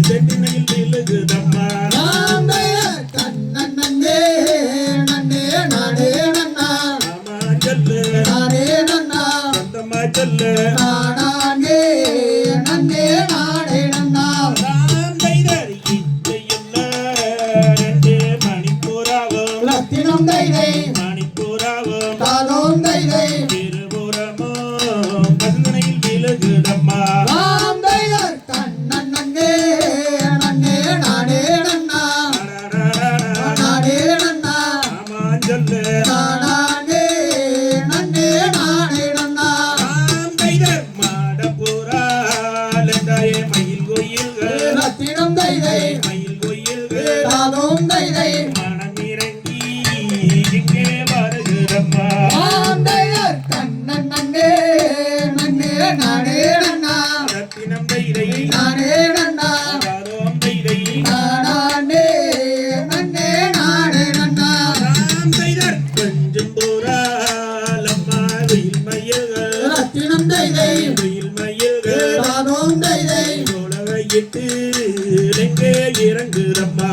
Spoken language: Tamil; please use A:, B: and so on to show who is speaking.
A: செட்டினையில் விழுகுதம்மா
B: கண்ணன் நன்னே நன்னே நானே நன்னா
A: ஆமா சொல்லு
B: நானே நன்னா
A: சொந்தமா சொல்லு
B: நானே நன்னே நானே நன்னா
A: நான் தைதறி இச்சையுள்ள ரெண்டு மணிப்பூராவும்
B: லத்தினம் தைதை
A: மணிப்பூராவும்
B: தானோம் தைதை
A: திருபுறமும் பசுந்தனையில் விழுகுதம்மா
B: கண்ணன் நன்னே நன்னே நானே நன்னா நானே நன்னா
A: ஆமா சொல்லு
B: நானே நன்னே நானே நன்னா
A: நாம் தைதர் மாடப்பூரால் என்றாயே மயில் கோயில்கள்
B: ரத்தினம் தைதை
A: மயில் கோயில்கள்
B: தானோம் தைதை
A: மனம் இறங்கி இங்கே வருகிறம்மா
B: கண்ணன் நன்னே நன்னே நானே நன்னா
A: ரத்தினம் தைதை
B: நானே நன்னா
A: தாரோம் தைதை
B: நானே நன்னே நானே நன்னா
A: நாம் தைதர் கொஞ்சம் போரால் அம்மா வெயில் மயில்கள்
B: ரத்தினம் தைதை
A: வெயில் மயில்கள்
B: தானோம் தைதை
A: உலகையிட்டு எங்கே இறங்குதம்மா